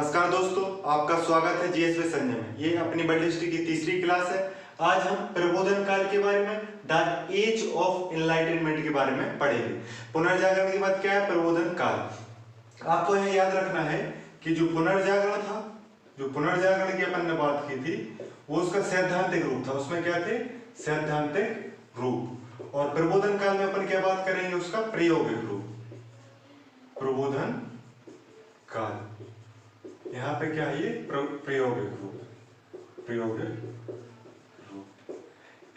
नमस्कार दोस्तों, आपका स्वागत है जीएसवी संजय में। ये अपनी वर्ल्ड हिस्ट्री की तीसरी क्लास है। आज हम प्रबोधन काल के बारे में, द एज ऑफ एनलाइटनमेंट के बारे में पढ़ेंगे। पुनर्जागरण के बाद क्या है? प्रबोधन काल। आपको यह याद रखना है कि जो पुनर्जागरण था, जो पुनर्जागरण की अपन ने बात की थी, वो उसका सैद्धांतिक रूप था। उसमें क्या थे? सैद्धांतिक रूप। और प्रबोधन काल में अपन क्या बात करेंगे? उसका प्रायोगिक रूप। प्रबोधन काल, यहाँ पे क्या है? ये प्रायोगिक रूप। प्रायोगिक रूप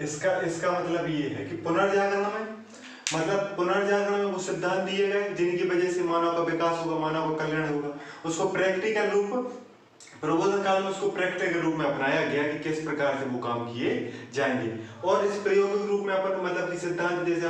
इसका मतलब ये है कि पुनर्जागरण में, मतलब पुनर्जागरण में वो सिद्धांत दिए गए जिनकी वजह से मानव का विकास होगा, मानव का कल्याण होगा। उसको प्रैक्टिकल रूप, प्रबोधन काल में उसको प्रैक्टिकल रूप में अपनाया गया कि किस प्रकार से वो काम किए जाएंगे। और इस प्रायोगिक रूप में अपन मतलब कि सिद्धांत, जैसे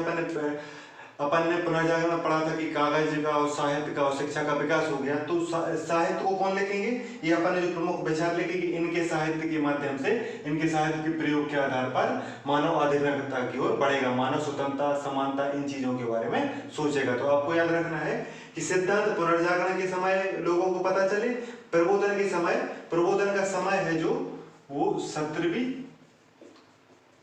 अपन ने पुनर्जागरण में पढ़ा था कि कागज का और साहित्य का और शिक्षा का विकास हो गया, तो साहित्य को कौन लिखेंगे? ये अपन ने जो प्रमुख विचार लिखे कि इनके साहित्य के माध्यम से, इनके साहित्य के प्रयोग के आधार पर मानव अधिकारिता की ओर बढ़ेगा, मानव स्वतंत्रता, समानता, इन चीजों के बारे में सोचेगा। तो आपको याद रखना है कि सिद्धांत पुनर्जागरण के समय लोगों को पता चले, प्रबोधन के समय, प्रबोधन का समय है जो वो 17वीं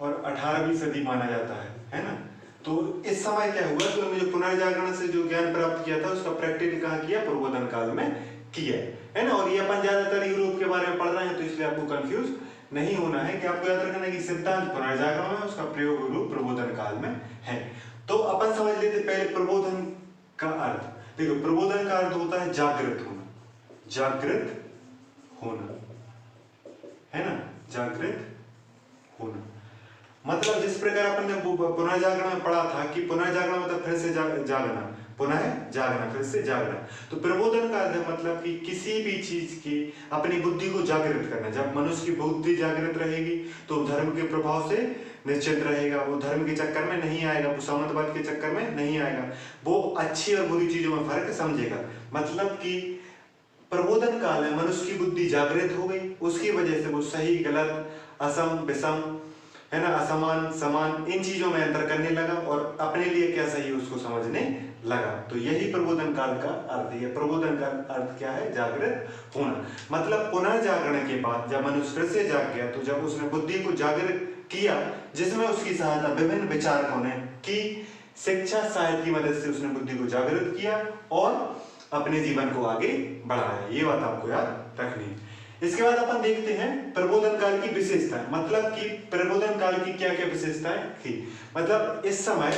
और 18वीं सदी माना जाता है ना। तो इस समय क्या हुआ? तो जो पुनर्जागरण से जो ज्ञान प्राप्त किया था उसका प्रैक्टिस कहाँ किया? प्रबोधन काल में किया है ना। और ये अपन ज्यादातर यूरोप के बारे में पढ़ रहे हैं, तो इसलिए आपको कंफ्यूज नहीं होना है कि आपको याद रखना है कि सिद्धांत पुनर्जागरण में, उसका प्रयोग रूप प्रबोधन काल में है। तो अपन समझ लेते पहले प्रबोधन का अर्थ। देखो, प्रबोधन का अर्थ होता है जागृत होना, जागृत होना, है ना, जागृत होना। मतलब जिस प्रकार अपन ने पुनर्जागरण में पढ़ा था कि पुनर्जागरण मतलब फिर से जागना, पुनः जागना, फिर से जागना। तो प्रबोधन का अर्थ मतलब कि किसी भी चीज की अपनी बुद्धि को जागृत करना। जब मनुष्य की बुद्धि जागृत रहेगी तो धर्म के प्रभाव से निश्चित रहेगा, वो धर्म के चक्कर में नहीं आएगा, वो सामंतवाद के चक्कर में नहीं आएगा, वो अच्छी और बुरी चीजों में फर्क समझेगा। मतलब कि प्रबोधन काल में मनुष्य की बुद्धि जागृत हो गई, उसकी वजह से वो सही गलत, असम विषम, है ना, असमान समान, इन चीजों में अंतर करने लगा और अपने लिए क्या सही है उसको समझने लगा। तो यही प्रबोधन काल का अर्थ है। प्रबोधन का अर्थ क्या है? जागृत होना। मतलब पुनर्जागरण के बाद जब मनुष्य फिर से जाग गया, तो जब उसने बुद्धि को जागृत किया, जिसमें उसकी सहायता विभिन्न विचारकों ने की, शिक्षा साहित्य की मदद से उसने बुद्धि को जागृत किया और अपने जीवन को आगे बढ़ाया। ये बात आपको याद रखनी है। इसके बाद अपन देखते हैं प्रबोधन काल की विशेषताएं। मतलब कि प्रबोधन काल की क्या क्या विशेषताएं थी। मतलब इस समय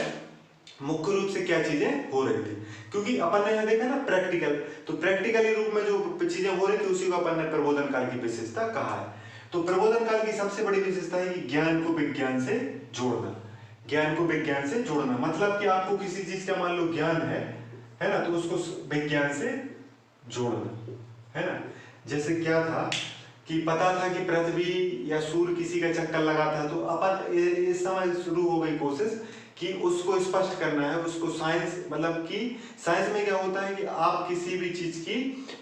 मुख्य रूप से क्या चीजें हो रही थी, क्योंकि अपन ने यहां देखा ना प्रैक्टिकल, तो प्रैक्टिकली रूप में जो चीजें हो रही थी उसी को अपन ने प्रबोधन काल की विशेषता कहा है। तो प्रबोधन काल की सबसे बड़ी विशेषता है कि ज्ञान को विज्ञान से जोड़ना। ज्ञान को विज्ञान से जोड़ना मतलब कि आपको किसी चीज का मान लो ज्ञान है ना, तो उसको विज्ञान से जोड़ना, है ना। जैसे क्या था कि पता था कि पृथ्वी या सूर्य किसी का चक्कर लगा था, तो अपन इस समय शुरू हो गई कोशिश कि उसको स्पष्ट करना है, उसको साइंस, मतलब कि साइंस में क्या होता है कि आप किसी भी चीज की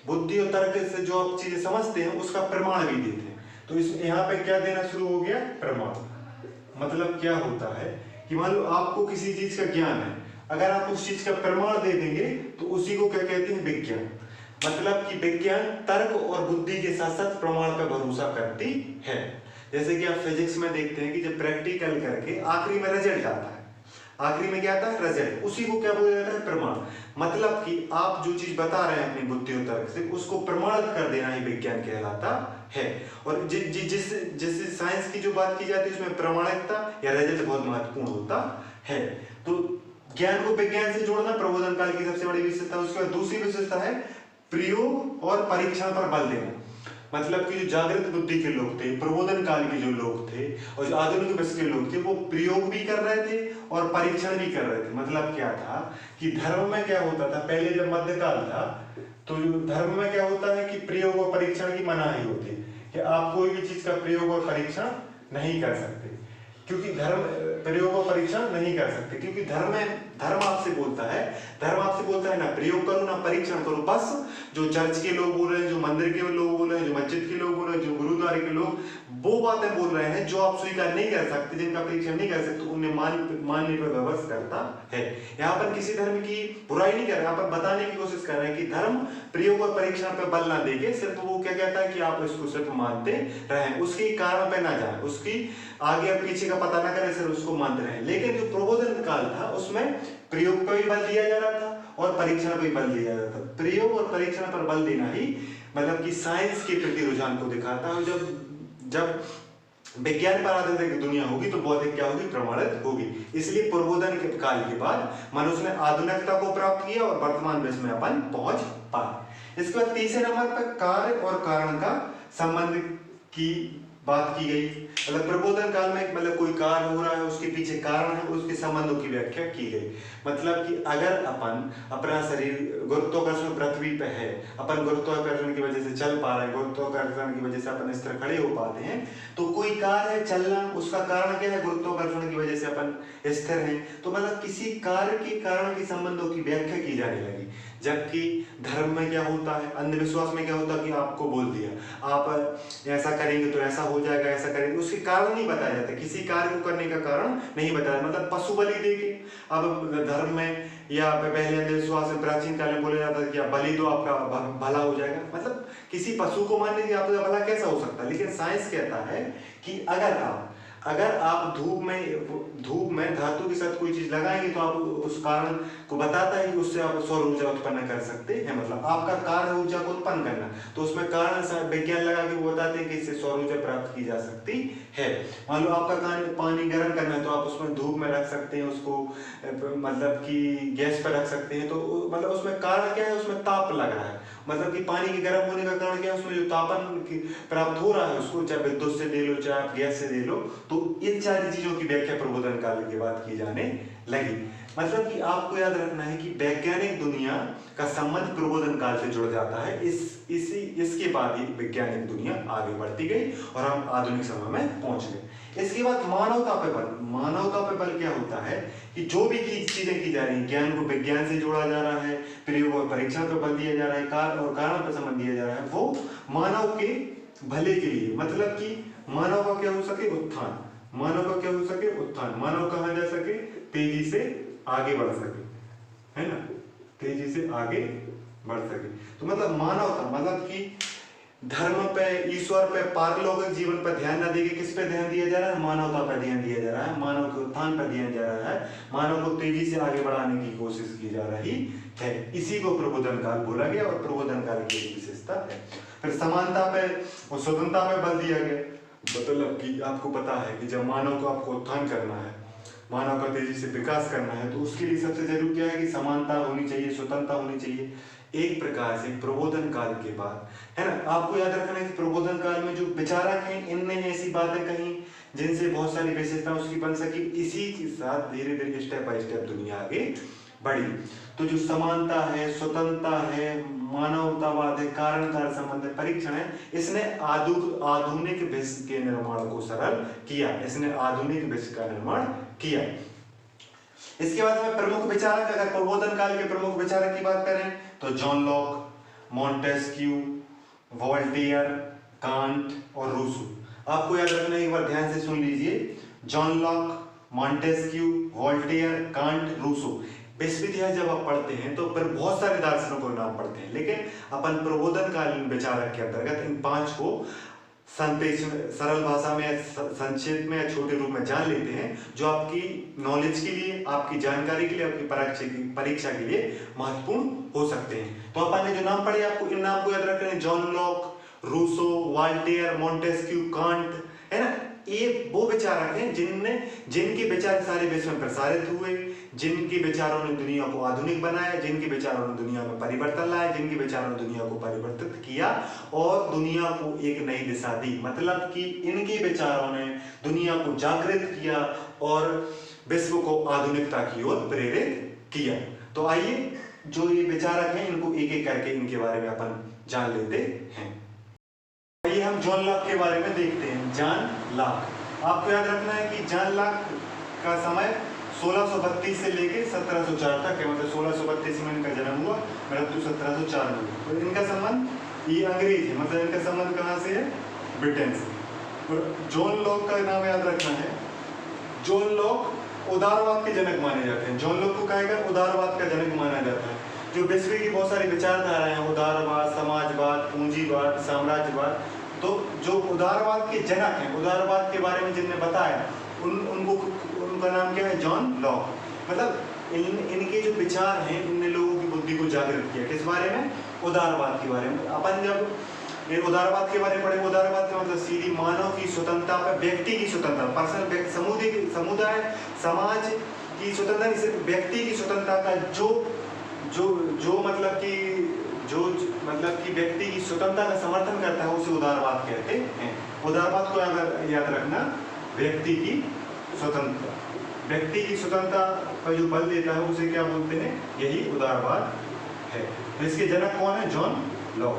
बुद्धि और तर्क से जो आप चीजें समझते हैं उसका प्रमाण भी देते हैं। तो इस यहाँ पे क्या देना शुरू हो गया? प्रमाण। मतलब क्या होता है कि मान लो आपको किसी चीज का ज्ञान है, अगर आप उस चीज का प्रमाण दे देंगे तो उसी को क्या कहते हैं? विज्ञान। मतलब कि विज्ञान तर्क और बुद्धि के साथ साथ प्रमाण पर भरोसा करती है। जैसे कि आप फिजिक्स में देखते हैं कि जब प्रैक्टिकल करके आखिरी में रिजल्ट आता है, आखिरी में क्या आता है? रिजल्ट। उसी को क्या बोला जाता है? प्रमाण। मतलब कि आप जो चीज बता रहे हैं अपनी बुद्धि और तर्क से, उसको प्रमाणित कर देना ही विज्ञान कहलाता है। और जिस साइंस की जो बात की जाती है उसमें प्रमाणिकता या रिजल्ट बहुत महत्वपूर्ण होता है। तो ज्ञान को विज्ञान से जोड़ना प्रबोधन काल की सबसे बड़ी विशेषता। उसके बाद दूसरी विशेषता है प्रयोग और परीक्षण पर बल देना। मतलब कि जो जागृत बुद्धि के लोग थे, प्रबोधन काल के जो लोग थे और जो आधुनिक वैसे के लोग थे, वो प्रयोग भी कर रहे थे और परीक्षण भी कर रहे थे। मतलब क्या था कि धर्म में क्या होता था, पहले जब मध्यकाल था तो धर्म में क्या होता है कि प्रयोग और परीक्षण की मनाही होती है कि आप कोई भी चीज का प्रयोग और परीक्षण नहीं कर सकते, क्योंकि धर्म प्रयोग और परीक्षण नहीं कर सकते, क्योंकि धर्म में धर्म आपसे बोलता है, ना प्रयोग करो ना परीक्षण करो। बस जो चर्च के लोग बोल रहे हैं, जो मंदिर के लोग बोल रहे हैं, जो मस्जिद के लोग बोल रहे हैं, जो गुरुद्वारे के लोग वो बातें बोल रहे हैं जो आप स्वीकार नहीं कर सकते, जिनका परीक्षण नहीं कर सकते, उन्हें मानने पर विवश करता है। यहाँ पर किसी धर्म की बुराई नहीं कर रहे, यहाँ पर बताने की कोशिश कर रहे हैं कि धर्म प्रयोग और परीक्षण पर बल ना देके सिर्फ वो क्या कहता है कि आप इसको सिर्फ मानते रहें, उसके कारण पे ना जाए, उसकी आगे और पीछे का पता ना करें, सिर्फ उसको मानते रहें। लेकिन जो प्रबोधन काल था उसमें प्रयोग पर भी बल दिया जा रहा था और परीक्षण पर भी बल दिया जा रहा था। प्रयोग और परीक्षण पर बल देना ही मतलब कि साइंस के प्रति रुझान को दिखाता है। जब विज्ञान पर आधारित दुनिया होगी तो बौद्धिक क्या होगी, प्रमाणित होगी। इसलिए प्रबोधन के काल के बाद मनुष्य ने आधुनिकता को प्राप्त किया और वर्तमान विश्व में अपन पहुंच पाए। इसके बाद तीसरे नंबर पर कार्य और कारण का संबंध की बात की गई। मतलब प्रबोधन काल में मतलब कोई कार्य हो रहा है, उसके पीछे कारण है, उसके संबंधों की व्याख्या की गई। मतलब कि अगर अपन अपना शरीर गुरुत्वाकर्षण पृथ्वी पे है, अपन गुरुत्वाकर्षण की वजह से चल पा रहे हैं, गुरुत्वाकर्षण की वजह से अपन इस तरह खड़े हो पाते हैं, तो कोई कार्य है चलना, उसका कारण क्या है, गुरुत्वाकर्षण की वजह से अपन स्थिर हैं। तो मतलब किसी कार्य के कारण के संबंधों की व्याख्या की जाने लगी। जबकि धर्म में क्या होता है, अंधविश्वास में क्या होता है कि आपको बोल दिया आप ऐसा करेंगे तो ऐसा हो जाएगा, ऐसा करेंगे, उसके कारण नहीं बताया जाता, किसी कार्य को करने का कारण नहीं बताया। मतलब पशु बलि देके, अब धर्म में या पहले अंधविश्वास में प्राचीन काल में बोला जाता है कि आप बलि दो आपका भला हो जाएगा। मतलब किसी पशु को मारने से आपका भला कैसा हो सकता है। लेकिन साइंस कहता है कि अगर आप धूप में धातु के साथ कोई चीज लगाएंगे तो आप उस कारण को बताता है कि उससे आप सौर ऊर्जा उत्पन्न कर सकते हैं। मतलब आपका कार्य ऊर्जा को उत्पन्न करना, तो उसमें कारण विज्ञान लगा के वो बताते हैं कि इससे सौर ऊर्जा प्राप्त की जा सकती है। मान लो आपका कार्य पानी गर्म करना है तो आप उसमें धूप में रख सकते हैं, उसको मतलब कि गैस पर रख सकते हैं। तो मतलब उसमें कारण क्या है, उसमें ताप लग रहा है। मतलब कि पानी के गर्म होने का कारण क्या है, उसमें जो तापन प्राप्त हो रहा है उसको चाहे विद्युत से दे लो चाहे आप गैस से दे लो। तो इन सारी चीजों की व्याख्या प्रबोधन काल के बाद की जाने लगी। मतलब कि आपको याद रखना है कि वैज्ञानिक दुनिया का संबंध प्रबोधन काल से जुड़ जाता है। इसके बाद ही वैज्ञानिक दुनिया आगे बढ़ती गई और हम आधुनिक समय में पहुंच गए। इसके बाद मानवता पे बल क्या होता है कि जो भी चीजें की जा रही हैं, ज्ञान को विज्ञान से जोड़ा जा रहा है, प्रयोग और परीक्षण पर बल दिया जा रहा है, कार्य और कारण पर संबंध दिया जा रहा है, वो मानव के भले के लिए। मतलब कि मानव का क्या हो सके, उत्थान, मानव कहाँ जा सके, तेजी से आगे बढ़ सके, है ना, तेजी से आगे बढ़ सके। तो मतलब मानवता, मतलब कि धर्म पे, ईश्वर पे, पारलौकिक जीवन पर ध्यान न देके किस पे ध्यान दिया जा रहा है, मानवता पर ध्यान दिया जा रहा है, मानव के उत्थान पर दिया जा रहा है, मानव को तेजी से आगे बढ़ाने की कोशिश की जा रही है। इसी को प्रबोधन काल बोला गया और प्रबोधन काल की एक विशेषता है। फिर समानता पे और स्वतंत्रता पे बल दिया गया। मतलब कि आपको पता है कि जब मानव को आपको उत्थान करना है, मानव का तेजी से विकास करना है, तो उसके लिए सबसे जरूरी क्या है कि समानता होनी चाहिए, स्वतंत्रता होनी चाहिए। एक प्रकार से प्रबोधन काल के बाद, है ना, आपको याद रखना है कि प्रबोधन काल में जो विचारक हैं इनने ऐसी बातें कही जिनसे बहुत सारी विशेषता उसकी बन सकी। इसी के साथ धीरे धीरे स्टेप बाय स्टेप दुनिया आगे बढ़ी। तो जो समानता है, स्वतंत्रता है, मानवतावाद है, कारण कार्य संबंध है, परीक्षण है, इसने आधुनिक विश्व के निर्माण को सरल किया, इसने आधुनिक विश्व का निर्माण किया। इसके बाद में प्रमुख विचारक, अगर प्रबोधन काल के प्रमुख विचारक की बात करें तो John Locke, Montesquieu, Voltaire, can't और रूसो। आपको याद रखना है, एक बार ध्यान से सुन लीजिए, John Locke, Montesquieu, Voltaire, Kant, Rousseau. विश्व इतिहास जब आप पढ़ते हैं तो फिर बहुत सारे दार्शनिकों के नाम पढ़ते हैं, लेकिन अपन प्रबोधन कालीन विचारक के अंतर्गत इन 5 को सरल भाषा में, संक्षेप में या छोटे रूप में जान लेते हैं, जो आपकी नॉलेज के लिए, आपकी जानकारी के लिए, आपकी परीक्षा के लिए महत्वपूर्ण हो सकते हैं। तो अपन ने जो नाम पढ़े, आपको इन नाम को याद रखना है, John Locke, Rousseau, Voltaire, Montesquieu, Kant, है ना। ये वो विचारक हैं जिनके विचार सारे विश्व में प्रसारित हुए, जिनके विचारों ने दुनिया को आधुनिक बनाया, जिनके विचारों ने दुनिया में परिवर्तन लाया, जिनके विचारों ने दुनिया को परिवर्तित किया और दुनिया को एक नई दिशा दी। मतलब कि इनके विचारों ने दुनिया को जागृत किया और विश्व को आधुनिकता की ओर प्रेरित किया। तो आइए जो ये विचारक हैं इनको एक एक करके इनके बारे में अपन जान लेते हैं। आइए हम जॉन लॉक के बारे में देखते हैं। जॉन लॉक, आपको याद रखना है कि जॉन लॉक का समय 1632 से लेके 1704 तक है, मतलब 1632 में इनका जन्म हुआ, मृत्यु 1704 में। तो इनका संबंध ये अंग्रेज है, मतलब इनका संबंध कहाँ से है? ब्रिटेन से। और जॉन लॉक का नाम याद रखना है। जॉन लॉक उदारवाद के जनक माने जाते हैं। जॉन लॉक को कहा गया उदारवाद का जनक माना जाता है। जो विश्व की बहुत सारी विचारधाराएं हैं, उदारवाद, समाजवाद, पूंजीवाद, साम्राज्यवाद, तो जो उदारवाद के जनक हैं, उदारवाद के बारे में जिनने बताया उनका नाम क्या है? John lock. मतलब इनके जो विचार हैं, इनने लोगों की बुद्धि को जागृत किया। किस बारे में? उदारवाद के बारे में। अपन जब ये उदारवाद के बारे में पढ़े, उदारवाद का मतलब सीधी मानव की स्वतंत्रता पर, व्यक्ति की स्वतंत्रता, पर्सनल, समुदाय, समाज की स्वतंत्रता नहीं, सिर्फ व्यक्ति की स्वतंत्रता का जो मतलब कि व्यक्ति की स्वतंत्रता का समर्थन करता है, उसे उदारवाद कहते हैं। उदारवाद को अगर याद रखना, व्यक्ति की स्वतंत्रता, व्यक्ति की स्वतंत्रता पर जो बल देता है उसे क्या बोलते हैं? यही उदारवाद है। तो इसके जनक कौन है? John lock.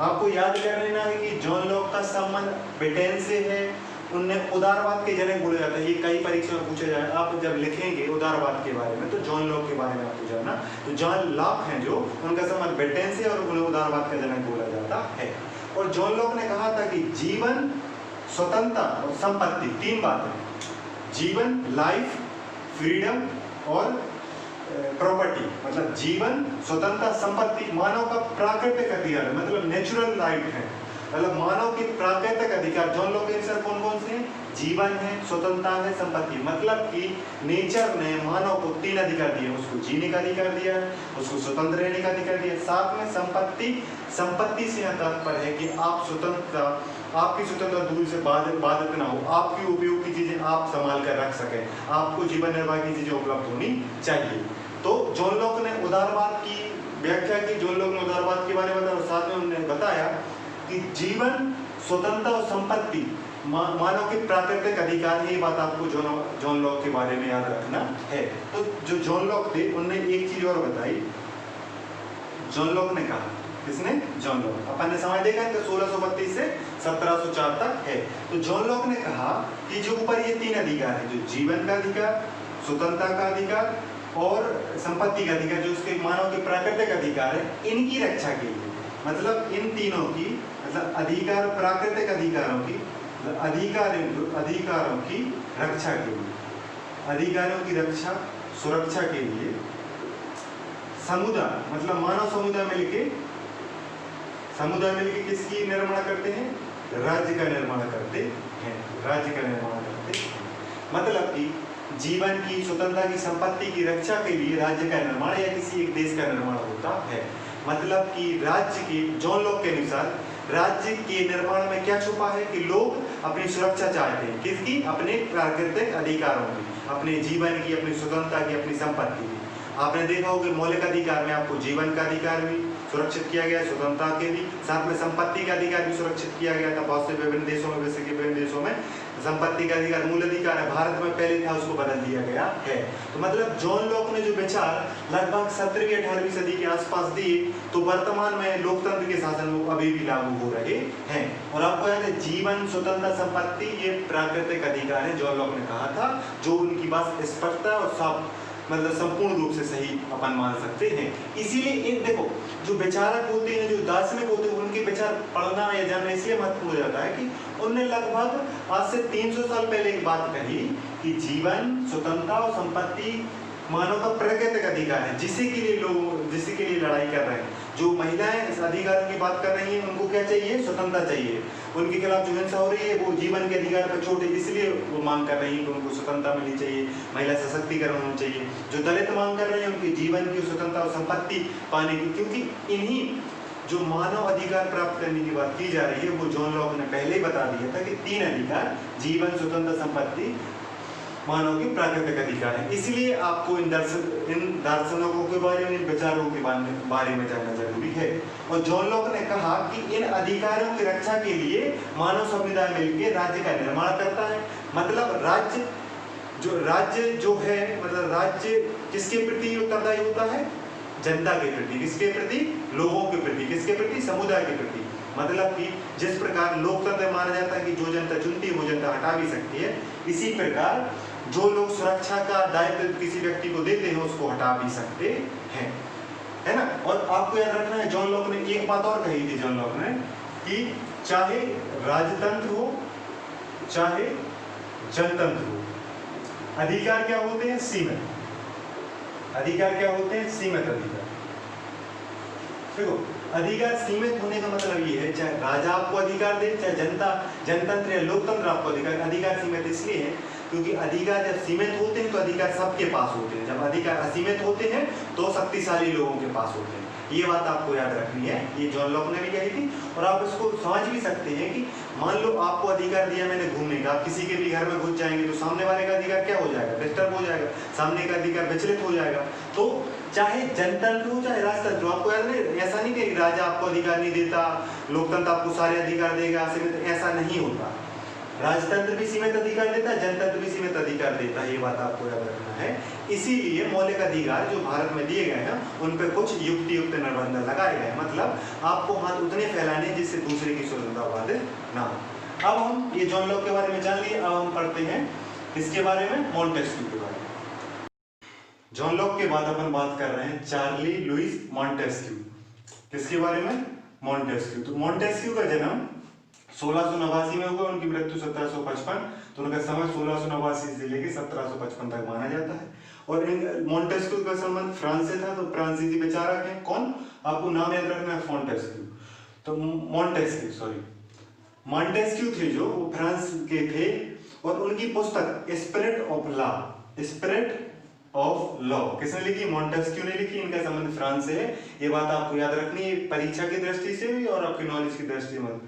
आपको याद कर लेना है कि जॉन लॉक का संबंध ब्रिटेन से है। उनने उदारवाद के जनक बोला जाता है। ये कई परीक्षा में पूछा जाए, आप जब लिखेंगे उदारवाद के बारे में तो जॉन लॉक के बारे में आपको जानना। तो जॉन लॉक हैं जो, उनका संबंध ब्रिटेन से, और उन्हें उदारवाद का जनक बोला जाता है। और जॉन लॉक ने कहा था कि जीवन, स्वतंत्रता और संपत्ति, तीन बातें, जीवन, लाइफ, फ्रीडम और प्रॉपर्टी, मतलब जीवन, स्वतंत्रता, संपत्ति मानव का प्राकृतिक अधिकार, मतलब नेचुरल राइट है, मतलब मानव के प्राकृतिक अधिकार। जॉन लॉक के अनुसार कौन कौन से हैं? जीवन है, स्वतंत्रता है, संपत्ति। मतलब कि नेचर ने मानव को तीन अधिकार दिए, उसको जीने का अधिकार दिया, उसको स्वतंत्र रहने का अधिकार दिया, साथ में संपत्ति से यह तात्पर्य है कि आपकी स्वतंत्रता दूर से बाधित ना हो, आपकी उपयोग की चीजें आप संभाल कर रख सकें, आपको जीवन निर्वाह की चीजें उपलब्ध होनी चाहिए। तो जॉन लॉक ने उदारवाद की व्याख्या की, जॉन लॉक ने उदारवाद के बारे में बताया, और साथ में उन्होंने बताया कि जीवन, स्वतंत्रता और संपत्ति मानव के प्राकृतिक अधिकार है। ये बात आपको जॉन लॉक के बारे में याद रखना है। तो जो जॉन लॉक थे, उन्होंने एक चीज और बताई। जॉन लॉक ने कहा, किसने? John Locke. अपन ने समय देखा कि 1632 से 1704 तक है। तो जॉन लॉक ने कहा कि जो ऊपर ये तीन अधिकार है, जो जीवन का अधिकार, स्वतंत्रता का अधिकार और संपत्ति का अधिकार, जो उसके मानव के प्राकृतिक अधिकार है, इनकी रक्षा के लिए, मतलब इन तीनों की, मतलब अधिकार, प्राकृतिक अधिकारों की, अधिकारों की रक्षा के लिए, अधिकारों की रक्षा, सुरक्षा के लिए समुदाय, मतलब मानव समुदाय मिलके किसकी निर्माण करते हैं? राज्य का निर्माण करते हैं। राज्य का निर्माण करते हैं, मतलब कि जीवन की, स्वतंत्रता की, संपत्ति की रक्षा के लिए राज्य का निर्माण या किसी एक देश का निर्माण होता है। मतलब कि राज्य के, जॉन लॉक के अनुसार राज्य के निर्माण में क्या छुपा है कि लोग अपनी सुरक्षा चाहते हैं। किसकी? अपने प्राकृतिक अधिकारों की, अपने जीवन की, अपनी स्वतंत्रता की, अपनी संपत्ति की। आपने देखा होगा मौलिक अधिकार में आपको जीवन का अधिकार भी सुरक्षित किया गया, स्वतंत्रता के भी, साथ में संपत्ति का अधिकार भी सुरक्षित किया गया था। बहुत से विभिन्न देशों में, वैसे के विभिन्न देशों में संपत्ति का अधिकार मूल अधिकार है, भारत में पहले था, उसको बदल दिया गया है। तो मतलब जॉन लॉक ने जो विचार लगभग 17वीं 18वीं सदी के आसपास दिए, तो वर्तमान में लोकतंत्र के शासन में अभी भी लागू हो रहे हैं। और आपको याद है, जीवन, स्वतंत्रता, संपत्ति ये प्राकृतिक अधिकार है, जॉन लॉक ने कहा था, जो उनकी बात स्पष्टता और साफ, मतलब संपूर्ण रूप से सही अपन मान सकते हैं। इसीलिए इन देखो, जो विचारक होते हैं, जो दार्शनिक होते हैं, उनके विचार पढ़ना या जानना इसलिए महत्वपूर्ण हो जाता है कि उन्होंने लगभग आज से 300 साल पहले एक बात कही कि जीवन, स्वतंत्रता और संपत्ति मानव का प्राकृतिक अधिकार है, जिसके लिए लड़ाई कर रहे हैं। जो महिलाएं इस अधिकारों की बात कर रही हैं, उनको क्या चाहिए? स्वतंत्रता चाहिए। उनके खिलाफ जो हिंसा हो रही है वो जीवन के अधिकार पर चोट है, इसलिए वो मांग कर रही है कि उनको स्वतंत्रता मिलनी चाहिए, महिला सशक्तिकरण होना चाहिए। जो दलित मांग कर रहे हैं, उनके जीवन की स्वतंत्रता और संपत्ति पाने की, क्योंकि इन्हीं जो मानव अधिकार प्राप्त करने की बात की जा रही है, वो जॉन लॉक ने पहले ही बता दिया था कि तीन अधिकार, जीवन, स्वतंत्रता, संपत्ति मानव के प्राकृतिक अधिकार है। इसलिए आपको इन दार्शनिकों के बारे में, इन विचारों के बारे में जानना जरूरी है। और जॉन लॉक ने कहा कि इन अधिकारों की रक्षा के लिए मानव समुदाय मिलकर राज्य का निर्माण करता है। मतलब राज्य जो है, मतलब राज्य किसके प्रति उत्तरदायी होता है? जनता के प्रति। किसके प्रति? लोगों के प्रति। किसके प्रति? समुदाय के प्रति। मतलब कि जिस प्रकार लोकतंत्र माना जाता है कि जो जनता चुनती है वो जनता हटा भी सकती है, इसी प्रकार जो लोग सुरक्षा का दायित्व किसी व्यक्ति को देते हैं उसको हटा भी सकते हैं, है ना। और आपको याद रखना है जॉन लॉक ने एक बात और कही थी, जॉन लॉक ने, कि चाहे राजतंत्र हो चाहे जनतंत्र हो, अधिकार क्या होते हैं? सीमित। अधिकार क्या होते हैं? सीमित अधिकार। देखो, अधिकार सीमित होने का मतलब ये है, चाहे राजा आपको अधिकार दे, चाहे जनतंत्र या लोकतंत्र आपको अधिकार सीमित इसलिए है क्योंकि अधिकार जब सीमित होते हैं तो अधिकार सबके पास होते हैं, जब अधिकार असीमित होते हैं तो शक्तिशाली लोगों के पास होते हैं। ये बात आपको याद रखनी है, ये जॉन लॉक ने भी कही थी। और आप इसको समझ भी सकते हैं कि मान लो आपको अधिकार दिया मैंने घूमने का, आप किसी के भी घर में घुस जाएंगे तो सामने वाले का अधिकार क्या हो जाएगा? डिस्टर्ब हो जाएगा, सामने का अधिकार विचलित हो जाएगा। तो चाहे जनतंत्र हो चाहे राजतंत्र हो, आपको याद नहीं, ऐसा नहीं कि राजा आपको अधिकार नहीं देता, लोकतंत्र आपको सारे अधिकार देगा, ऐसा नहीं होता। राजतंत्र भी सीमित अधिकार देता है, जनतंत्र भी सीमित अधिकार देता है, ये बात आपको याद रखना है। इसीलिए मौलिक अधिकार जो भारत में दिए गए हैं उन पर कुछ युक्त निर्बंध लगाए गए, मतलब आपको हाथ उतने फैलाने जिससे दूसरे की स्वतंत्रता बाधित ना हो। अब हम ये जॉन लॉक के बारे में जान लिए, अब हम पढ़ते हैं इसके बारे में, मॉन्टेस्क्यू के बारे में। जॉन लॉक के बाद अपन बात कर रहे हैं चार्ली लुइस मॉन्टेस्क्यू। किसके बारे में? मॉन्टेस्क्यू। तो मॉन्टेस्क्यू का जन्म 1689 में हुआ, उनकी मृत्यु 1755, तो उनका समय 1689 से लेकर 1755 तक माना जाता है। और मॉन्टेस्क्यू का संबंध फ्रांस से था, तो फ्रांसीसी विचारक हैं कौन? आपको नाम याद रखना है, मॉन्टेस्क्यू। तो मॉन्टेस्क्यू थे जो, वो फ्रांस के थे, और उनकी पुस्तक स्पिरिट ऑफ लॉ किसने लिखी? मॉन्टेस्क्यू ने लिखी। इनका संबंध फ्रांस से है, ये बात आपको याद रखनी है परीक्षा की दृष्टि से भी और आपकी नॉलेज की दृष्टि में,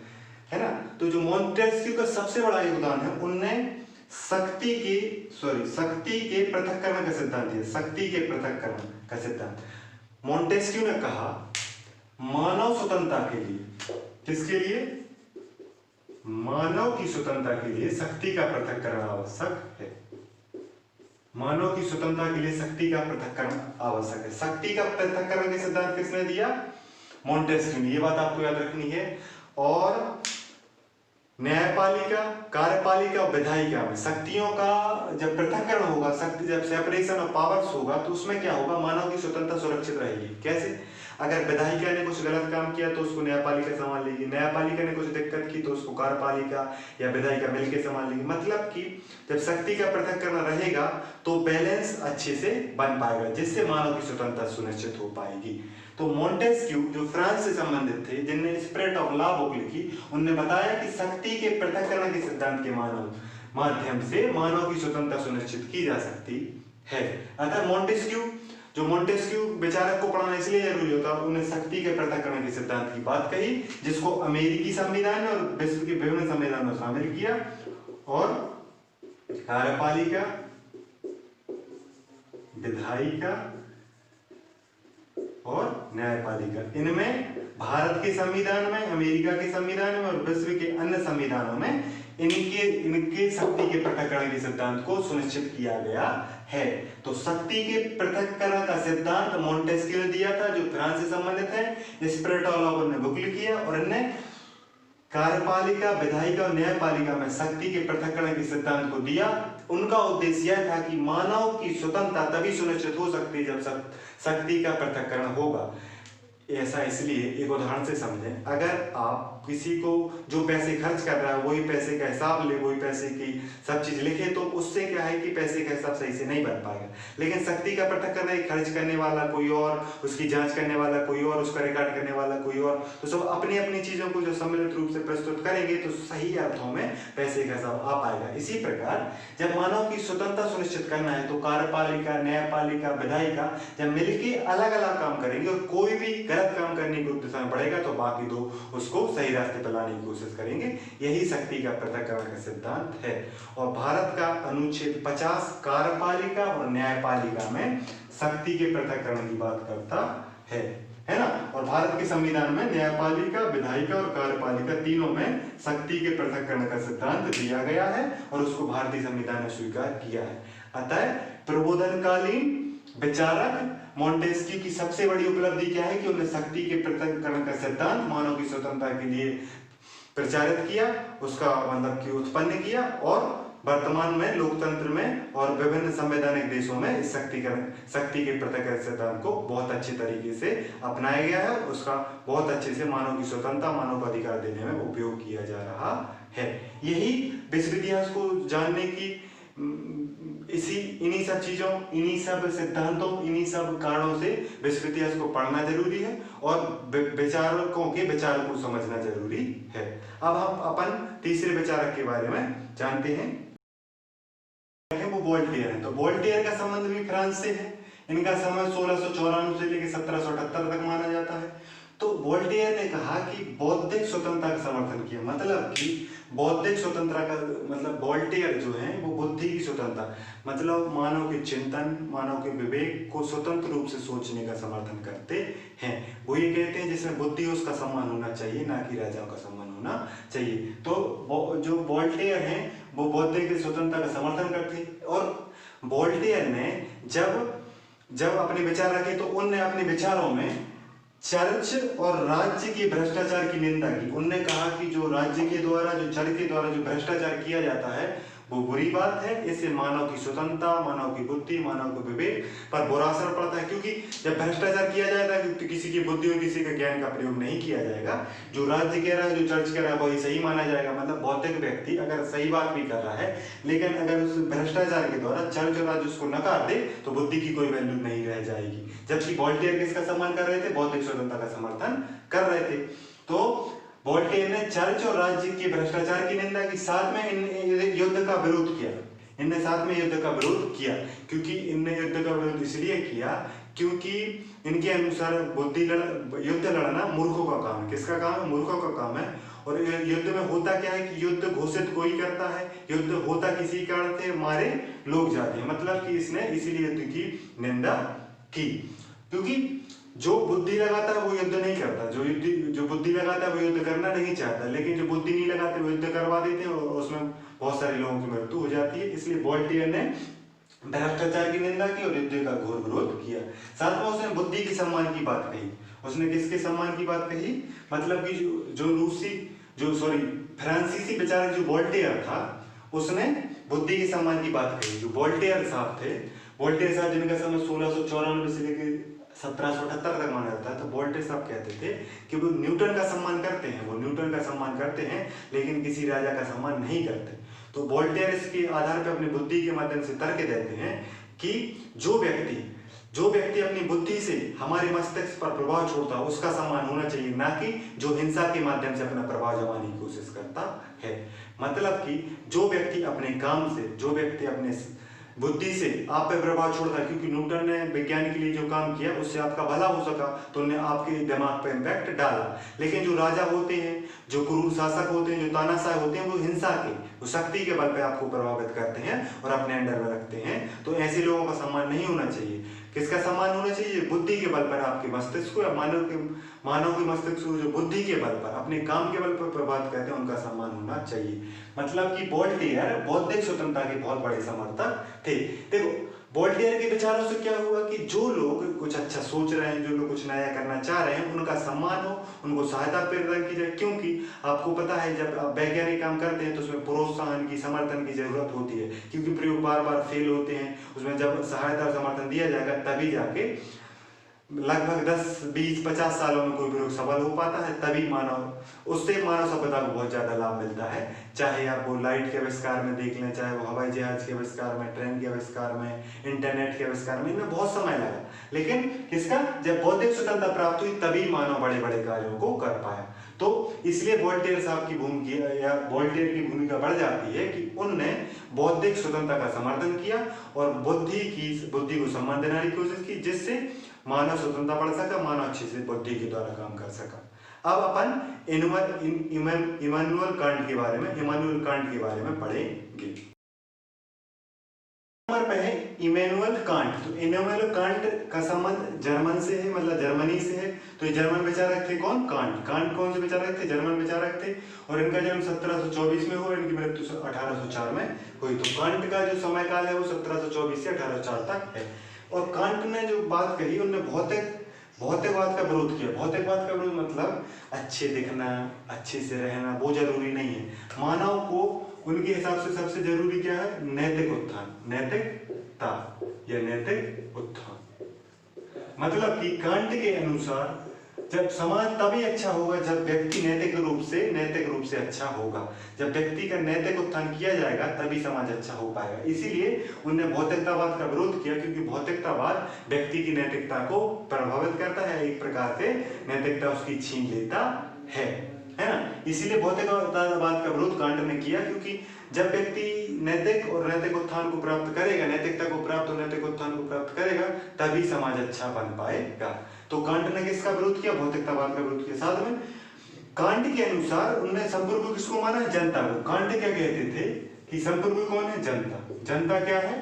है ना। तो जो मॉन्टेस्क्यू का सबसे बड़ा योगदान है, उनने शक्ति के पृथक्करण का सिद्धांत दिया। शक्ति के पृथक्करण का सिद्धांत मॉन्टेस्क्यू ने कहा मानव स्वतंत्रता के लिए, किसके लिए? मानव की स्वतंत्रता के लिए शक्ति का पृथक्करण आवश्यक है। मानव की स्वतंत्रता के लिए शक्ति का पृथक्करण आवश्यक है। शक्ति का पृथक्करण का सिद्धांत किसने दिया? मॉन्टेस्क्यू ने, ये बात आपको याद रखनी है। और न्यायपालिका, कार्यपालिका और विधायिका में शक्तियों का जब पृथक्करण होगा, शक्ति जब सेपरेशन ऑफ पावर्स होगा, तो उसमें क्या होगा? मानव की स्वतंत्रता सुरक्षित रहेगी। कैसे? अगर विधायिका ने कुछ गलत काम किया तो उसको न्यायपालिका संभाल लेगी, न्यायपालिका ने कुछ दिक्कत की तो उसको कार्यपालिका या विधायिका मिलकर संभाल लेगी। मतलब कि जब शक्ति का पृथक्करण रहेगा तो बैलेंस अच्छे से बन पाएगा, जिससे मानव की स्वतंत्रता सुनिश्चित हो पाएगी। तो मॉन्टेस्क्यू जो फ्रांस से संबंधित थे, जिनने स्पिरिट ऑफ लॉ बुक लिखी, उन्होंने बताया कि शक्ति के पृथक्करण के सिद्धांत के माध्यम से मानव की स्वतंत्रता सुनिश्चित की जा सकती है। अतः मॉन्टेस्क्यू विचारक को पढ़ना इसलिए जरूरी होता है, उन्होंने शक्ति के पृथक्करण के सिद्धांत की बात कही, जिसको अमेरिकी संविधान और विश्व के विभिन्न संविधानों में शामिल किया। और कार्यपालिका, विधायिका और न्यायपालिका, इनमें भारत के संविधान में, अमेरिका के संविधान में और विश्व के अन्य संविधानों में इनके शक्ति के पृथक्करण के सिद्धांत को सुनिश्चित किया गया है। तो शक्ति के पृथक्करण का सिद्धांत मॉन्टेस्क्यू ने दिया था, जो फ्रांस से संबंधित है। स्पिरिट ऑफ लॉ ने बुक लिखी है, और इन्हें कार्यपालिका, विधायिका और न्यायपालिका में शक्ति के पृथक्करण के सिद्धांत को दिया। उनका उद्देश्य यह था कि मानव की स्वतंत्रता तभी सुनिश्चित हो सकती है जब शक्ति का पृथक्करण होगा। ऐसा इसलिए, एक उदाहरण से समझें, अगर आप किसी को जो पैसे खर्च कर रहा है वही पैसे का हिसाब ले, वही पैसे की सब चीज लिखे, तो उससे क्या है कि पैसे का हिसाब सही से नहीं बन पाएगा। लेकिन शक्ति का पृथक्करण है, खर्च करने वाला कोई और, उसकी जांच करने वाला कोई और, उसका रिकॉर्ड करने वाला कोई और, तो सब अपनी अपनी चीजों को जो सम्मिलित रूप से प्रस्तुत करेंगे तो सही अर्थों में पैसे का हिसाब आ पाएगा। इसी प्रकार जब मानव की स्वतंत्रता सुनिश्चित करना है तो कार्यपालिका, न्यायपालिका, विधायिका जब मिलकर अलग अलग काम करेंगे और कोई भी गलत काम करने की दिशा में बढ़ेगा तो बाकी दो उसको सही रास्ते पर लाने की कोशिश करेंगे। यही शक्ति का पृथक्करण का सिद्धांत है। और भारत का अनुच्छेद 50 कार्यपालिका और न्यायपालिका में शक्ति के पृथक्करण की बात करता है ना। और भारत के संविधान में न्यायपालिका, विधायिका और कार्यपालिका तीनों में शक्ति के पृथक्करण का सिद्धांत दिया गया है और उसको भारतीय संविधान ने स्वीकार किया है। अतः प्रबोधनकालीन विचारक मॉन्टेस्क्यू की सबसे बड़ी उपलब्धि क्या है कि उन्होंने शक्ति के पृथक्करण का सिद्धांत मानव की स्वतंत्रता के लिए प्रचारित किया, उसका मतलब कि उत्पन्न किया और वर्तमान में लोकतंत्र में और विभिन्न संवैधानिक देशों में इस शक्ति के पृथक सिद्धांत को बहुत अच्छे तरीके से अपनाया गया है। उसका बहुत अच्छे से मानव की स्वतंत्रता, मानव को अधिकार देने में उपयोग किया जा रहा है। यही विश्व इतिहास को जानने की इन्हीं सब चीजों, इन्हीं सब सिद्धांतों, इन्हीं सब कारणों से विश्व इतिहास को पढ़ना जरूरी है और विचारकों के विचार को समझना जरूरी है। अब हम अपन तीसरे विचारक के बारे में जानते हैं, वो वोल्टेयर है। तो वोल्टेयर का संबंध भी फ्रांस से है। इनका समय 1694 से लेकर 1778 तक माना जाता है। तो वोल्टेयर ने कहा कि बौद्धिक स्वतंत्रता का समर्थन किया, मतलब कि बौद्धिक स्वतंत्रता का मतलब वोल्टेयर जो है वो बुद्धि की स्वतंत्रता, मतलब मानव के चिंतन, मानव के विवेक को स्वतंत्र रूप से सोचने का समर्थन करते हैं। वो ये कहते हैं जिसमें बुद्धि उसका सम्मान होना चाहिए, ना कि राजाओं का सम्मान होना चाहिए। तो जो वोल्टेयर हैं वो बौद्धिक स्वतंत्रता का समर्थन करते हैं। और वोल्टेयर ने जब अपने विचार रखे तो उनने अपने विचारों में चर्च और राज्य के भ्रष्टाचार की निंदा की। उनने कहा कि जो राज्य के द्वारा, जो चर्च के द्वारा जो भ्रष्टाचार किया जाता है वो बुरी बात है। इससे मानव की स्वतंत्रता, मानव की बुद्धि, मानव के विवेक पर बुरा असर पड़ता है। क्योंकि जब भ्रष्टाचार किया जाता है तो किसी की बुद्धि और किसी के ज्ञान का प्रयोग नहीं किया जाएगा। जो राज्य कह रहा है, जो चर्च कह रहा है वही सही माना जाएगा। मतलब बौद्धिक व्यक्ति अगर सही बात भी कर रहा है लेकिन अगर उस भ्रष्टाचार के द्वारा चर्च और राज्य उसको नकार दे तो बुद्धि की कोई वैल्यू नहीं रह जाएगी। जबकि वोल्टेयर किसका सम्मान कर रहे थे? बौद्धिक स्वतंत्रता का समर्थन कर रहे थे। तो वोल्टेयर ने चर्च और राज्य के भ्रष्टाचार की निंदा की, साथ में इन युद्ध का विरोध किया। इनने साथ में युद्ध का विरोध किया क्योंकि इनने युद्ध का विरोध इसलिए किया क्योंकि इनके अनुसार युद्ध लड़ना मूर्खों का काम है। किसका काम है? मूर्खों का काम है। और युद्ध में होता क्या है कि युद्ध घोषित कोई करता है, युद्ध होता किसी कारण से, मारे लोग जाते हैं। मतलब कि इसने इसीलिए युद्ध की निंदा की। क्योंकि जो बुद्धि लगाता है वो युद्ध नहीं करता, जो बुद्धि लगाता है वो युद्ध करना नहीं चाहता, लेकिन जो बुद्धि नहीं लगाते वो युद्ध करवा देते हैं और उसमें बहुत सारे लोगों की मृत्यु हो जाती है। इसलिए वोल्टेयर ने भ्रष्टाचार की निंदा की और युद्ध का घोर विरोध किया। साथ में उसने बुद्धि के सम्मान की बात कही। उसने किसके सम्मान की बात कही? मतलब कि फ्रांसीसी विचारक जो वोल्टेयर था उसने बुद्धि के सम्मान की बात कही। जो वोल्टेयर साहब थे, वोल्टेयर साहब जिनका समय 1694 से लेकर 1778 तक माना जाता है, तो वोल्टेयर साहब कहते थे कि वो न्यूटन का सम्मान करते हैं, वो न्यूटन का सम्मान करते हैं लेकिन किसी राजा का सम्मान नहीं करते। तो वोल्टेयर इसके आधार पर अपनी बुद्धि के माध्यम से तर्क देते हैं कि जो व्यक्ति अपनी बुद्धि से हमारे मस्तिष्क पर प्रभाव छोड़ता है उसका सम्मान होना चाहिए, ना कि जो हिंसा के माध्यम से अपना प्रभाव जमाने की कोशिश करता है। मतलब कि जो व्यक्ति अपने काम से, जो व्यक्ति अपने बुद्धि से आप पे प्रभाव छोड़ता है, क्योंकि न्यूटन ने विज्ञान के लिए जो काम किया उससे आपका भला हो सका तो उन्हें आपके दिमाग पर इम्पैक्ट डाला। लेकिन जो राजा होते हैं, जो क्रूर शासक होते हैं, जो तानाशाह होते हैं, वो हिंसा के, वो शक्ति के बल पे आपको प्रभावित करते हैं और अपने अंडर में रखते हैं। तो ऐसे लोगों का सम्मान नहीं होना चाहिए। किसका सम्मान होना चाहिए? बुद्धि के बल पर आपके मस्तिष्क को, या मानव के मस्तिष्क को जो बुद्धि के बल पर, अपने काम के बल पर प्रभावित करते हैं, उनका सम्मान होना चाहिए। मतलब कि वोल्टेयर बौद्धिक स्वतंत्रता के बहुत बड़े समर्थक थे। देखो वोल्टेयर के विचारों से क्या हुआ कि जो लोग कुछ अच्छा सोच रहे हैं, जो लोग कुछ नया करना चाह रहे हैं, उनका सम्मान हो, उनको सहायता प्रदान की जाए। क्योंकि आपको पता है जब आप वैज्ञानिक काम करते हैं तो उसमें प्रोत्साहन की, समर्थन की जरूरत होती है, क्योंकि प्रयोग बार बार फेल होते हैं। उसमें जब सहायता और समर्थन दिया जाएगा तभी जाके लगभग 10, 20, 50 सालों में कोई प्रयोग सफल हो पाता है, तभी उससे मानव सभ्यता को बहुत ज्यादा लाभ मिलता है। चाहे आप वो लाइट के आविष्कार में देख लें, चाहे वो हवाई जहाज के आविष्कार में, ट्रेन के आविष्कार में, इंटरनेट के आविष्कार में, इनमें बहुत समय लगा। लेकिन किसका? जब बौद्धिक स्वतंत्रता प्राप्त हुई तभी मानव बड़े बड़े कार्यों को कर पाया। तो इसलिए वोल्टेयर साहब की भूमिका, या वोल्टेयर की भूमिका बढ़ जाती है कि उनने बौद्धिक स्वतंत्रता का समर्थन किया और बुद्धि को सम्मान देने की कोशिश की, जिससे मानव स्वतंत्रता बढ़ सका, मानव अच्छे से बुद्धि के द्वारा काम कर सका। अब अपन इमानुएल कांट के बारे में पढ़ेंगे। नंबर पे है इमानुएल कांट। तो इमानुएल कांट का संबंध जर्मन से है, मतलब जर्मनी से है। तो ये जर्मन विचारक थे। कौन? कांट कौन से विचारक थे? जर्मन विचारक थे। और इनका जन्म 1724 में हुआ, इनकी मृत्यु 1804 में हुई। तो कांट का जो समय काल है वो 1724 से 1804 तक है। और कांट ने जो बात कही, उन्होंने भौतिकवाद का विरोध किया। भौतिकवाद का विरोध मतलब अच्छे दिखना, अच्छे से रहना वो जरूरी नहीं है। मानव को उनके हिसाब से सबसे जरूरी क्या है? नैतिक उत्थान, नैतिकता या नैतिक उत्थान। मतलब कि कांट के अनुसार जब समाज तभी अच्छा होगा जब व्यक्ति नैतिक रूप से अच्छा होगा। जब व्यक्ति का नैतिक उत्थान किया जाएगा तभी समाज अच्छा हो पाएगा। इसीलिए उन्होंने भौतिकतावाद का विरोध किया, क्योंकि भौतिकतावाद व्यक्ति की नैतिकता को प्रभावित करता है, एक प्रकार से नैतिकता उसकी छीन लेता है ना। इसीलिए भौतिकतावाद का विरोध कांट ने किया, क्योंकि जब व्यक्ति नैतिक और नैतिक उत्थान को प्राप्त करेगा, नैतिकता को प्राप्त और नैतिक उत्थान को प्राप्त करेगा, तभी समाज अच्छा बन पाएगा। तो कांट ने किसका विरोध किया? भौतिकतावाद का विरोध किया। साथ में कांट के अनुसार उन्होंने संप्रभु किसको माना? जनता को। कांट क्या कहते थे कि संप्रभु कौन है? जनता। जनता क्या है?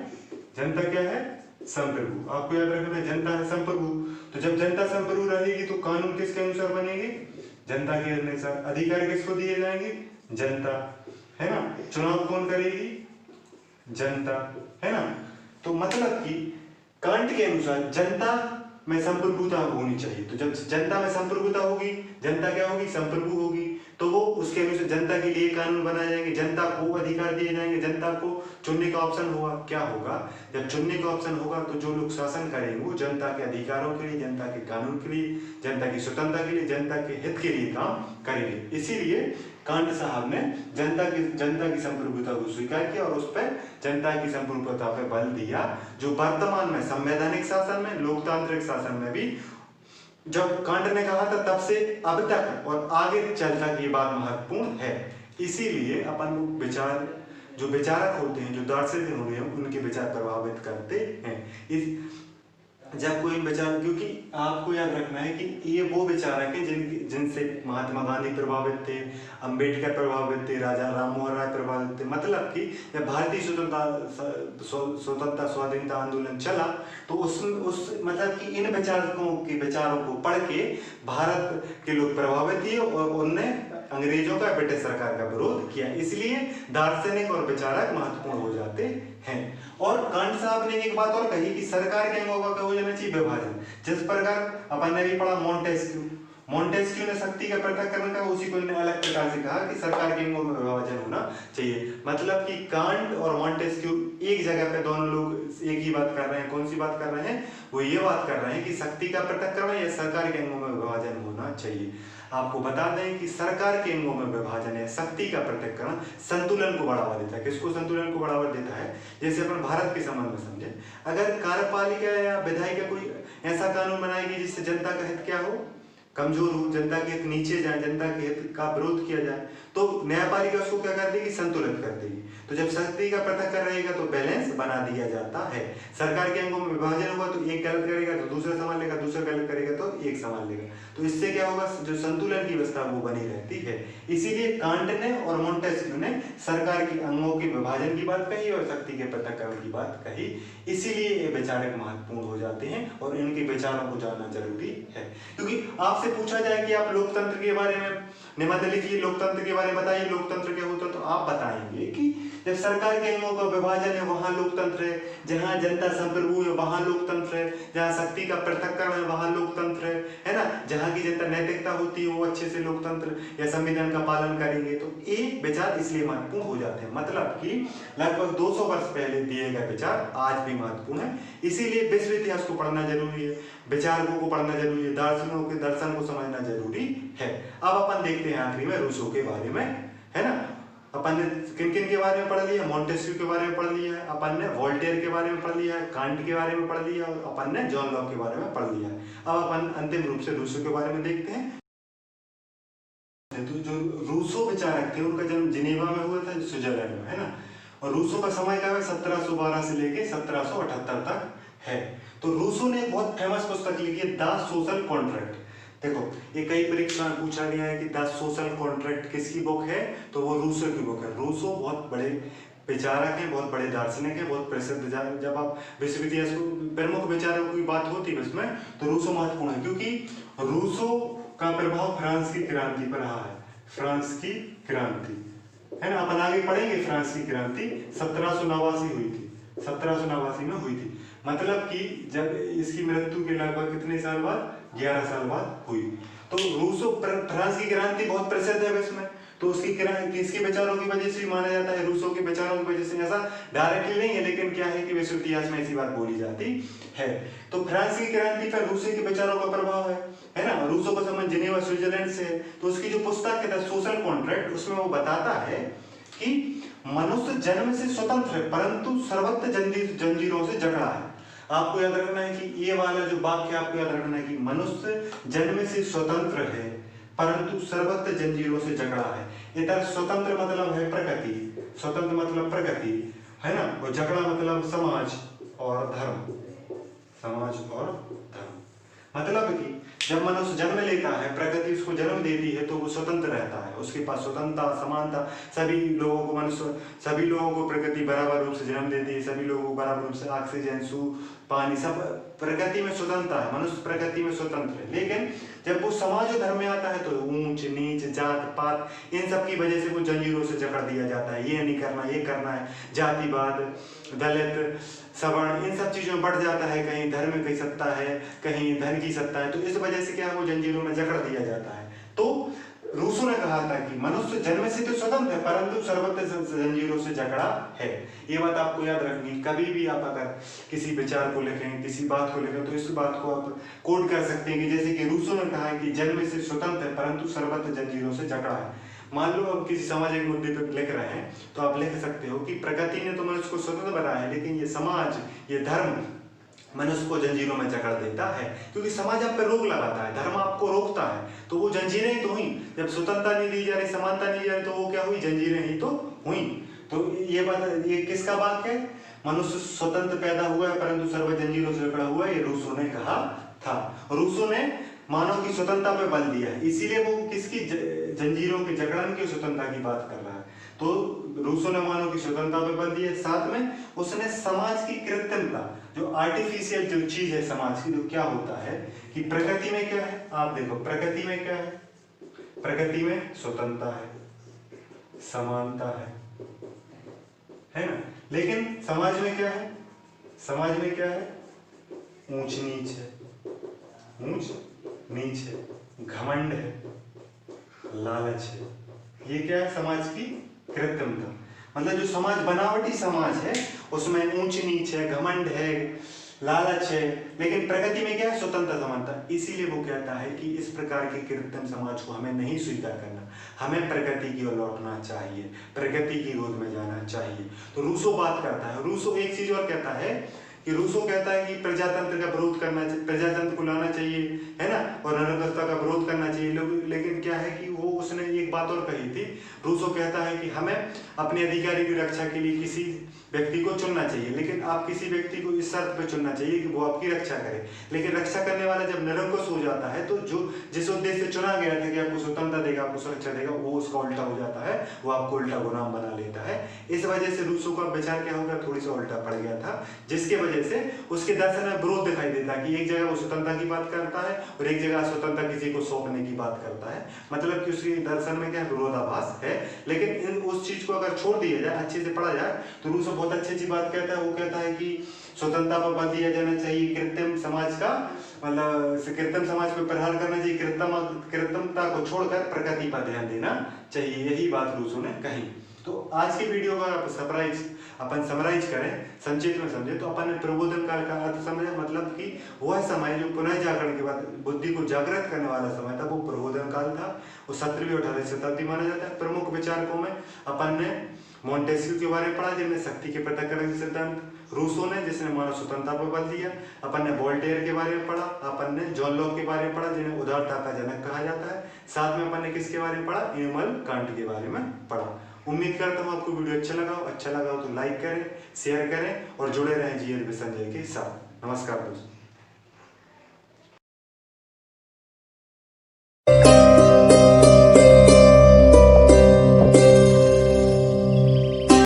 जनता क्या है? संप्रभु। आपको याद रखना है, जनता है संप्रभु। तो जब जनता संप्रभु रहेगी तो कानून किसके अनुसार बनेंगे? जनता के अनुसार। अधिकार किसको दिए जाएंगे? जनता, है ना। चुनाव कौन करेगी? जनता, है ना। तो मतलब कि कांट के अनुसार जनता में संप्रभुता होनी चाहिए। तो जब जनता में संप्रभुता होगी, जनता क्या होगी? संप्रभु होगी। तो वो उसके अनुसार जनता के लिए कानून बनाए जाएंगे, जनता को अधिकार दिए जाएंगे, जनता को चुनने का ऑप्शन होगा। क्या होगा? जब चुनने का ऑप्शन होगा तो जो लोग शासन करेंगे वो जनता के अधिकारों के लिए, जनता के कानून के लिए, जनता की स्वतंत्रता के लिए, जनता के हित के लिए काम करेंगे। इसीलिए कांट साहब ने जनता की संप्रभुता को स्वीकार किया और उस पर जनता की संप्रभुता पर बल दिया, जो वर्तमान में संवैधानिक शासन में, लोकतांत्रिक शासन में भी जब कांट ने कहा था तब से अब तक और आगे चल तक ये बात महत्वपूर्ण है। इसीलिए अपन विचार, जो विचारक होते हैं, जो दार्शनिक होते हैं, उनके विचार प्रभावित करते हैं। इस जब कोई विचार, क्योंकि आपको याद रखना है कि ये वो विचारक हैं जिनसे महात्मा गांधी प्रभावित थे, अंबेडकर प्रभावित थे, राजा राममोहन राय प्रभावित थे। मतलब कि जब भारतीय स्वतंत्रता स्वाधीनता आंदोलन चला तो उस मतलब कि इन विचारकों के विचारों को पढ़ के भारत के लोग प्रभावित हुए और उनने अंग्रेजों का, ब्रिटिश सरकार का विरोध किया। इसलिए दार्शनिक और विचारक महत्वपूर्ण हो जाते हैं। और कांट साहब ने एक बात और कही कि सरकार के अंगों का हो जाना चाहिए विभाजन। जिस प्रकार अपन ने भी पढ़ा मॉन्टेस्क्यू ने शक्ति का पृथक्करण कहा, उसी को इन्होंने अलग प्रकार से कहा कि सरकार के अंगों में विभाजन होना चाहिए। मतलब कि कांट और मॉन्टेस्क्यू एक जगह पे दोनों लोग एक ही बात कर रहे हैं। कौन सी बात कर रहे हैं? वो ये बात कर रहे हैं कि शक्ति का पृथक्करण या सरकार के अंगों में विभाजन होना चाहिए। आपको बता दें कि सरकार के अंगों में विभाजन है, शक्ति का पृथक्करण संतुलन को बढ़ावा देता है। किसको संतुलन को बढ़ावा देता है? जैसे अपन भारत के संबंध में समझे, अगर कार्यपालिका या विधायिका कोई ऐसा कानून बनाएगी जिससे जनता का हित क्या हो? कमजोर हो, जनता के हित नीचे जाए, जनता के हित का विरोध किया जाए, तो न्यायपालिका उसको क्या कर देगी? संतुलित कर देगी। तो जब शक्ति का पृथक्करण रहेगा तो बैलेंस बना दिया जाता है। सरकार के अंगों में विभाजन होगा तो एक गलत करेगा तो दूसरा संभाल लेगा, दूसरा गलत करेगा तो एक संभाल लेगा। तो इससे क्या होगा? जो संतुलन की व्यवस्था वो बनी रहती है। इसीलिए कांट ने और मॉन्टेस्क्यू ने सरकार के अंगों के विभाजन की बात कही और शक्ति के पृथक्करण की बात कही। इसीलिए ये विचारक महत्वपूर्ण हो जाते हैं और इनके विचारों को जानना जरूरी है। क्योंकि आपसे पूछा जाए कि आप लोकतंत्र के बारे में निबंध लिखिए, लोकतंत्र के बारे में बताइए, लोकतंत्र क्या होता है, तो आप बताएंगे कि जब सरकार के अंगों का विभाजन है वहां लोकतंत्र है, जहां जनता संप्रभु है वहां लोकतंत्र है, जहां शक्ति का पृथक्करण है वहां लोकतंत्र है ना, जहां की जनता नैतिकता होती है वो अच्छे से लोकतंत्र या संविधान का पालन करेंगे। तो ये विचार इसलिए महत्वपूर्ण हो जाते हैं। मतलब कि लगभग 200 वर्ष पहले दिए गए विचार आज भी महत्वपूर्ण है। इसीलिए विश्व इतिहास को पढ़ना जरूरी है, विचारकों को पढ़ना जरूरी है, दार्शनिकों के दर्शन को समझना जरूरी है। अब अपन देखते हैं आखिरी में रूसो के बारे में, है ना। अपन ने किन किन के बारे में पढ़ लिया? मॉन्टेस्क्यू के बारे में पढ़ लिया है, अपन ने वोल्टेयर के बारे में पढ़ लिया है, कांट के बारे में पढ़ लिया है, अपन ने जॉन लॉक के बारे में पढ़ लिया है। अब अपन अंतिम रूप से रूसो के बारे में देखते हैं। तो जो रूसो विचारक थे उनका जन्म जिनेवा में हुआ था, स्विट्जरलैंड में, है ना। और रूसो का समय क्या है? 1712 से लेके 1778 तक है। तो रूसो ने बहुत फेमस पुस्तक लिखी है, द सोशल कॉन्ट्रैक्ट। देखो ये कई परीक्षा में पूछा गया है कि द सोशल कॉन्ट्रैक्ट किसकी बुक है, तो वो रूसो की बुक है। रूसो बहुत बड़े विचारक हैं, बहुत बड़े दार्शनिक हैं, बहुत प्रसिद्ध। जब आप विश्व इतिहास को प्रमुख विचारकों की बात होती है उसमें, तो रूसो महत्वपूर्ण है, क्योंकि रूसो का प्रभाव फ्रांस की क्रांति पर रहा है। फ्रांस की क्रांति, है ना, अपन आगे पढ़ेंगे। फ्रांस की क्रांति 1789 हुई थी, 1789 में हुई थी। मतलब कि जब इसकी मृत्यु के लगभग कितने साल बाद? 11 साल बाद हुई। तो रूसो फ्रांस की क्रांति बहुत प्रसिद्ध है विश्व में। तो उसकी किसके विचारों की वजह से माना जाता है, रूसो के विचारों की वजह से। ऐसा डायरेक्टली नहीं है, लेकिन क्या है कि वैसे इतिहास में ऐसी बात बोली जाती है। तो फ्रांस की क्रांति पर रूसो के विचारों का प्रभाव है ना। रूसो का संबंध जिनेवा स्विट्जरलैंड से है। तो उसकी जो पुस्तक है द सोशल कॉन्ट्रैक्ट, उसमें वो बताता है कि मनुष्य जन्म से स्वतंत्र है परंतु सर्वत्र जंजीरों से जकड़ा है। आपको याद रखना है कि ये वाला जो वाक्य आपको याद रखना है कि मनुष्य जन्म से स्वतंत्र है परंतु सर्वत्र जंजीरों से जकड़ा है। इधर स्वतंत्र मतलब है प्रकृति, स्वतंत्र मतलब प्रकृति है ना, और जकड़ा मतलब समाज और धर्म, समाज और धर्म। मतलब कि जब मनुष्य जन्म लेता है, प्रकृति उसको जन्म देती है, तो वो स्वतंत्र रहता है, उसके पास स्वतंत्रता, समानता, सभी लोगों को प्रकृति बराबर रूप से जन्म देती है, सभी लोगों को बराबर रूप से ऑक्सीजन, पानी, सब प्रकृति में स्वतंत्रता है, मनुष्य प्रकृति में स्वतंत्र है। लेकिन जब वो समाज और धर्म में आता है तो ऊंच नीच, जात पात, इन सब की वजह से वो जंजीरों से जकड़ दिया जाता है। ये नहीं करना, ये करना है, जातिवाद, दलित, सवर्ण, इन सब चीजों में बढ़ जाता है। कहीं धर्म की सत्ता है, कहीं धन की सत्ता है, तो इस वजह से क्या है, वो जंजीरों में जकड़ दिया जाता है। तो रूसो ने कहा था कि मनुष्य जन्म से तो स्वतंत्र है परंतु सर्वत्र जंजीरों से जकड़ा है। ये बात आपको याद रखनी। कभी भी आप अगर किसी विचार को लिखें, किसी बात को लिखें, तो इस बात को आप कोड कर सकते हैं कि जैसे कि रूसो ने कहा है कि जन्म से स्वतंत्र है परंतु सर्वत्र जंजीरों से जकड़ा है। मान लो आप किसी सामाजिक मुद्दे पर लिख रहे हैं तो आप लिख सकते हो कि प्रकृति ने तो मनुष्य को स्वतंत्र बनाया है, लेकिन ये समाज, ये धर्म मनुष्य को जंजीरों में जकड़ देता है, क्योंकि समाज आप पर रोक लगाता है, धर्म आपको रोकता है, तो वो जंजीरें ही तो हुई। जब स्वतंत्रता नहीं दी जा रही, समानता नहीं दी जा रही, तो वो क्या हुई, जंजीरें ही तो हुई। तो ये बात, ये किसका वाक्य है, मनुष्य स्वतंत्र पैदा हुआ है परंतु सर्व जंजीरों से जकड़ा हुआ है, ये रूसो ने कहा था। रूसो ने मानव की स्वतंत्रता पे बल दिया है, इसीलिए वो किसकी जंजीरों के जकड़न की स्वतंत्रता की बात कर रहा है। तो रूसो ने मानव की स्वतंत्रता पे बल दिया, साथ में उसने समाज की कृत्रिमता, जो आर्टिफिशियल जो चीज है समाज की, जो क्या होता है कि प्रकृति में क्या है, आप देखो प्रकृति में क्या है, प्रकृति में स्वतंत्रता है, समानता है ना, लेकिन समाज में क्या है, समाज में क्या है, ऊंच नीच है, ऊंच नीच है, घमंड है, लालच है। ये क्या है, समाज की कृत्रिमता। मतलब जो समाज बनावटी समाज है उसमें ऊंच नीच है, घमंड है, लालच है, लेकिन प्रकृति में क्या है, स्वतंत्र समानता। इसीलिए वो कहता है कि इस प्रकार के कृत्रिम समाज को हमें नहीं स्वीकार करना, हमें प्रकृति की ओर लौटना चाहिए, प्रकृति की गोद में जाना चाहिए। तो रूसो बात करता है। रूसो एक चीज और कहता है कि रूसो कहता है कि प्रजातंत्र का विरोध करना चाहिए, प्रजातंत्र को लाना चाहिए, है ना, और निरंकुशता का विरोध करना चाहिए। लेकिन क्या है कि वो उसने एक बात और कही थी। रूसो कहता है कि हमें अपने अधिकारी की रक्षा के लिए किसी व्यक्ति को चुनना चाहिए, लेकिन आप किसी व्यक्ति को इस शर्त पे चुनना चाहिए कि वो आपकी रक्षा करे। लेकिन रक्षा करने वाला जब निरंकुश हो जाता है तो जो जिस उद्देश्य से चुना गया था कि आपको स्वतंत्रता देगा, आपको सुरक्षा देगा, वो उसका उल्टा हो जाता है, वो आपको उल्टा गुलाम बना लेता है। इस वजह से रूसो का विचार क्या हो गया, थोड़ी सा उल्टा पड़ गया था, जिसके वजह से उसके दर्शन में विरोध दिखाई देता है कि एक जगह वो स्वतंत्रता की बात करता है और एक जगह स्वतंत्रता किसी को सौंपने की बात करता है। मतलब कि उसके दर्शन में क्या विरोधाभास है। लेकिन उस चीज को अगर छोड़ दिया जाए, अच्छे से पढ़ा जाए, तो रूसो बहुत अच्छी बात कहता है। वो कहता है कि स्वतंत्रता पर बल दिया जाना चाहिए, कृत्रिम समाज का मतलब कृत्रिम समाज पर प्रहार करना चाहिए, कृत्रिमता को छोड़कर प्रकृति पर ध्यान देना चाहिए। यही बात रूसो ने कही। तो आज की वीडियो का अपन समराइज करें, संक्षिप्त में समझे, तो अपन ने प्रबोधन काल का अर्थ समझा। मतलब कि वह समय जो पुनः जागरण के बाद बुद्धि को जागृत करने वाला समय था, वो प्रबोधन काल था। वो 17वीं और 18वीं शताब्दी माना जाता है। प्रमुख विचारकों में अपन ने मोंटेस्क्यू के बारे में पढ़ा, जिसने शक्ति के पृथक्करण के सिद्धांत, रूसो ने जिसने मानव स्वतंत्रता पर बल दिया, अपन ने वोल्टेयर के बारे में पढ़ा, अपन ने जॉन लॉक के बारे में पढ़ा जिन्हें उदारता का जनक कहा जाता है। साथ में अपन ने किसके बारे में पढ़ा, इमैनुअल कांट के बारे में पढ़ा। उम्मीद करता हूँ आपको वीडियो अच्छा लगा हो तो लाइक करें, शेयर करें और जुड़े रहें जीएस विद संजय के साथ। नमस्कार दोस्तों।